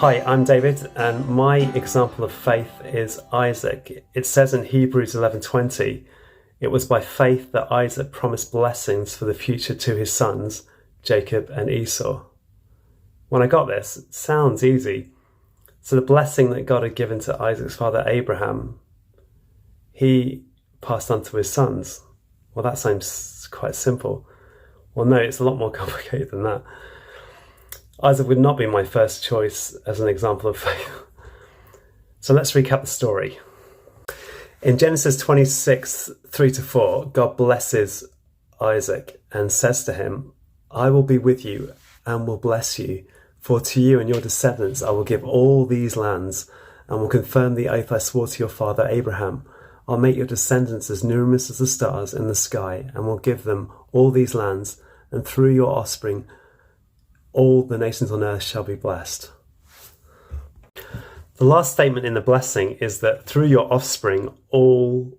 Hi, I'm David, and my example of faith is Isaac. It says in Hebrews 11:20, it was by faith that Isaac promised blessings for the future to his sons, Jacob and Esau. When I got this, it sounds easy. So the blessing that God had given to Isaac's father Abraham, he passed on to his sons. Well, that sounds quite simple. Well, no, it's a lot more complicated than that. Isaac would not be my first choice as an example of faith. So let's recap the story. In Genesis 26, 3-4, God blesses Isaac and says to him, I will be with you and will bless you, for to you and your descendants I will give all these lands, and will confirm the oath I swore to your father Abraham. I'll make your descendants as numerous as the stars in the sky, and will give them all these lands, and through your offspring all the nations on earth shall be blessed. The last statement in the blessing is that through your offspring, all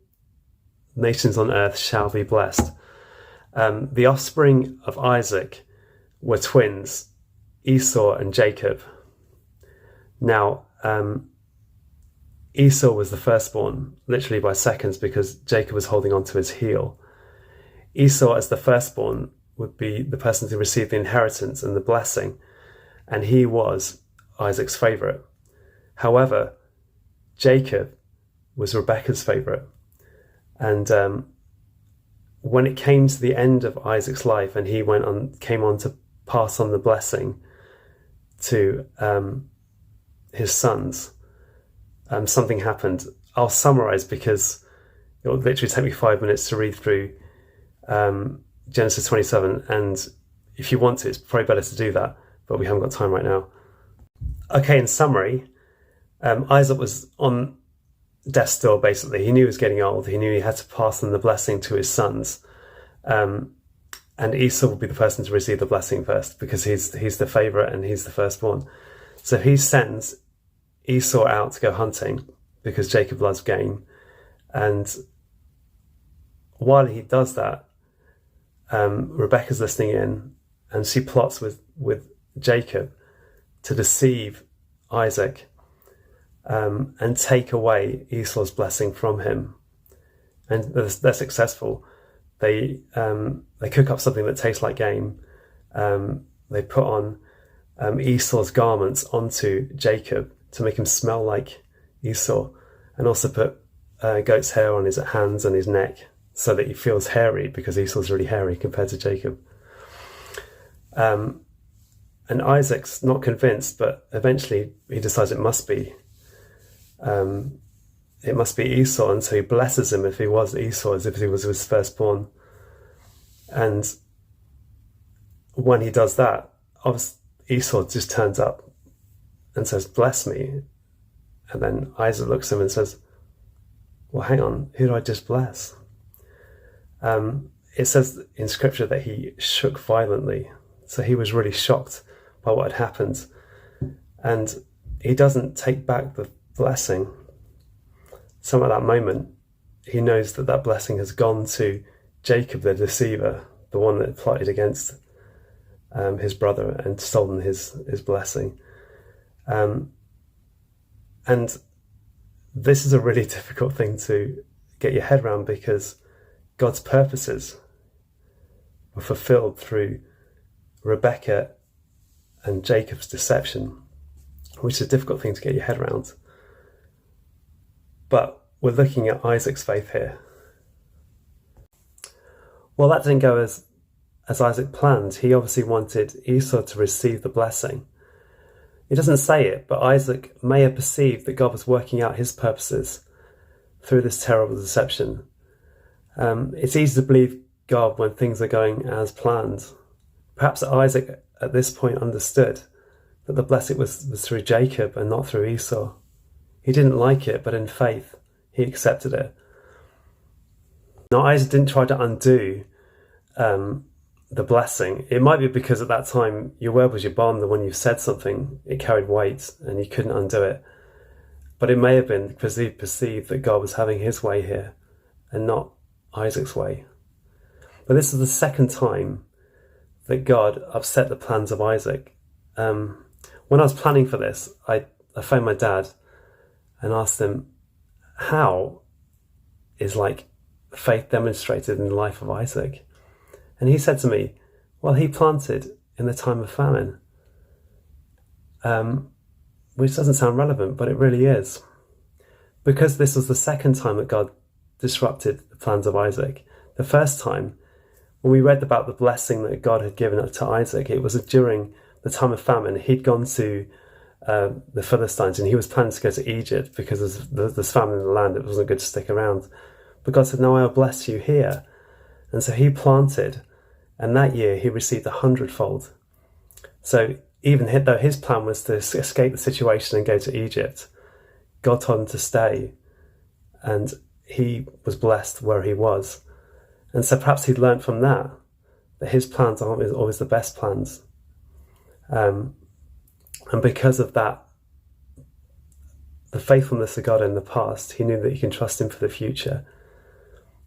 nations on earth shall be blessed. The offspring of Isaac were twins, Esau and Jacob. Now, Esau was the firstborn, literally by seconds, because Jacob was holding on to his heel. Esau, as the firstborn, would be the person to receive the inheritance and the blessing, and he was Isaac's favourite. However, Jacob was Rebekah's favourite, and when it came to the end of Isaac's life and he came on to pass on the blessing to his sons, something happened. I'll summarise because it will literally take me 5 minutes to read through Genesis 27, and if you want to, it's probably better to do that, but we haven't got time right now. Okay, in summary, Isaac was on death's door, basically. He knew he was getting old. He knew he had to pass on the blessing to his sons. And Esau would be the person to receive the blessing first, because he's the favourite and he's the firstborn. So he sends Esau out to go hunting, because Jacob loves game. And while he does that, Rebekah's listening in, and she plots with Jacob to deceive Isaac and take away Esau's blessing from him. And they're successful. They cook up something that tastes like game. They put on Esau's garments onto Jacob to make him smell like Esau, and also put goat's hair on his hands and his neck, so that he feels hairy, because Esau's really hairy compared to Jacob. And Isaac's not convinced, but eventually he decides it must be Esau, and so he blesses him if he was Esau, as if he was his firstborn. And when he does that, obviously Esau just turns up and says, bless me. And then Isaac looks at him and says, well, hang on, who did I just bless? It says in scripture that he shook violently. So he was really shocked by what had happened. And he doesn't take back the blessing. So at that moment, he knows that that blessing has gone to Jacob, the deceiver, the one that plotted against his brother and stolen his blessing. And this is a really difficult thing to get your head around, because God's purposes were fulfilled through Rebekah and Jacob's deception, which is a difficult thing to get your head around. But we're looking at Isaac's faith here. Well, that didn't go as Isaac planned. He obviously wanted Esau to receive the blessing. He doesn't say it, but Isaac may have perceived that God was working out his purposes through this terrible deception. It's easy to believe God when things are going as planned. Perhaps Isaac at this point understood that the blessing was through Jacob and not through Esau. He didn't like it, but in faith, he accepted it. Now, Isaac didn't try to undo the blessing. It might be because at that time, your word was your bond, and when you said something, it carried weight and you couldn't undo it. But it may have been because he perceived that God was having his way here and not Isaac's way. But this is the second time that God upset the plans of Isaac. When I was planning for this, I phoned my dad and asked him, how is faith demonstrated in the life of Isaac? And he said to me, well, he planted in the time of famine. Which doesn't sound relevant, but it really is. Because this was the second time that God disrupted the plans of Isaac. The first time, when we read about the blessing that God had given to Isaac, it was during the time of famine. He'd gone to the Philistines and he was planning to go to Egypt because there's famine in the land. It wasn't good to stick around. But God said, no, I'll bless you here. And so he planted, and that year he received 100-fold. So even though his plan was to escape the situation and go to Egypt, God told him to stay, and he was blessed where he was. And so perhaps he'd learned from that his plans aren't always the best plans. And because of that, the faithfulness of God in the past, he knew that he can trust him for the future.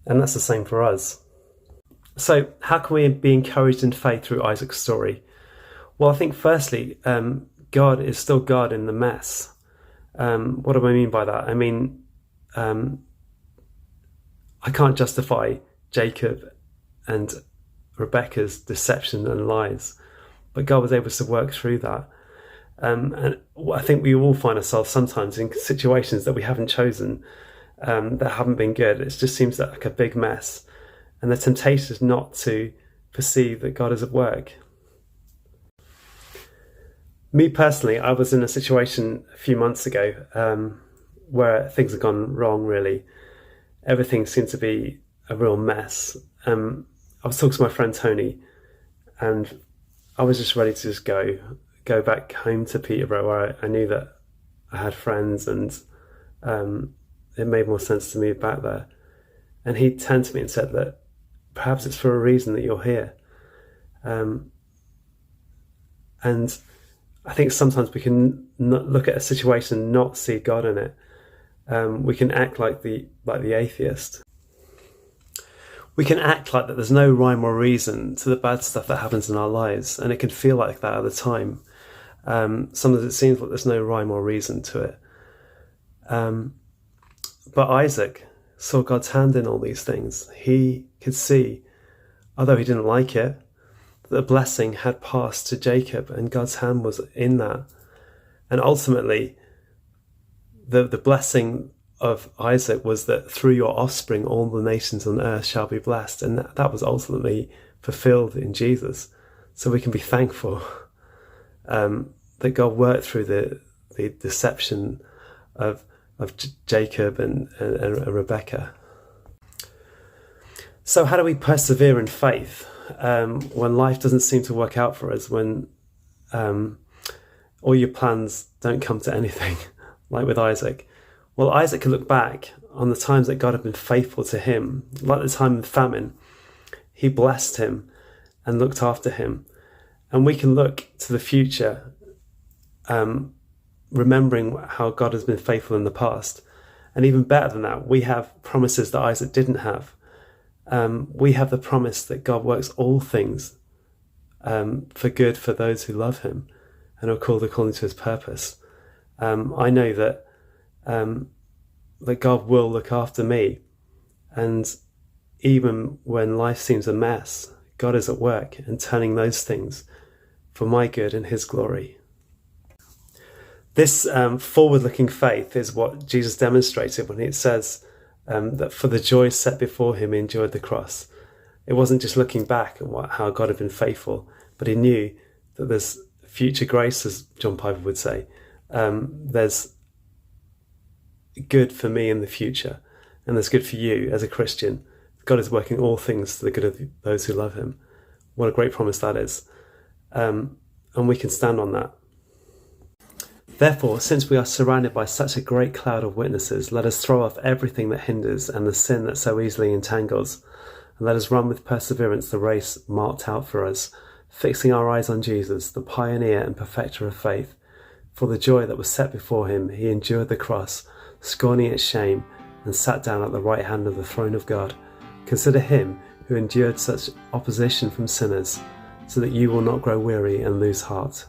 And that's the same for us. So how can we be encouraged in faith through Isaac's story? Well, I think firstly, God is still God in the mess. What do I mean by that? I mean, I can't justify Jacob and Rebecca's deception and lies, but God was able to work through that. And I think we all find ourselves sometimes in situations that we haven't chosen, that haven't been good. It just seems like a big mess. And the temptation is not to perceive that God is at work. Me personally, I was in a situation a few months ago where things had gone wrong, really. Everything seemed to be a real mess. I was talking to my friend Tony, and I was just ready to just go back home to Peterborough, where I knew that I had friends, and it made more sense to move back there. And he turned to me and said that perhaps it's for a reason that you're here. And I think sometimes we can look at a situation and not see God in it. We can act like the atheist. We can act like that there's no rhyme or reason to the bad stuff that happens in our lives, and it can feel like that at the time. Sometimes it seems like there's no rhyme or reason to it. But Isaac saw God's hand in all these things. He could see, although he didn't like it, that the blessing had passed to Jacob, and God's hand was in that. And ultimately, the blessing of Isaac was that through your offspring, all the nations on earth shall be blessed. And that was ultimately fulfilled in Jesus. So we can be thankful that God worked through the deception of Jacob and Rebecca. So how do we persevere in faith when life doesn't seem to work out for us, when all your plans don't come to anything, like with Isaac? Well, Isaac can look back on the times that God had been faithful to him, like the time of famine. He blessed him and looked after him. And we can look to the future, remembering how God has been faithful in the past. And even better than that, we have promises that Isaac didn't have. We have the promise that God works all things for good for those who love him and are called according to his purpose. I know that God will look after me, and even when life seems a mess, God is at work and turning those things for my good and his glory. This forward-looking faith is what Jesus demonstrated when it says that for the joy set before him, he endured the cross. It wasn't just looking back at how God had been faithful, but he knew that there's future grace, as John Piper would say. There's good for me in the future, and there's good for you as a Christian. God is working all things to the good of those who love him. What a great promise that is. And we can stand on that. Therefore, since we are surrounded by such a great cloud of witnesses, let us throw off everything that hinders and the sin that so easily entangles, and let us run with perseverance the race marked out for us, fixing our eyes on Jesus, the pioneer and perfecter of faith. For the joy that was set before him, he endured the cross, scorning its shame, and sat down at the right hand of the throne of God. Consider him who endured such opposition from sinners, so that you will not grow weary and lose heart.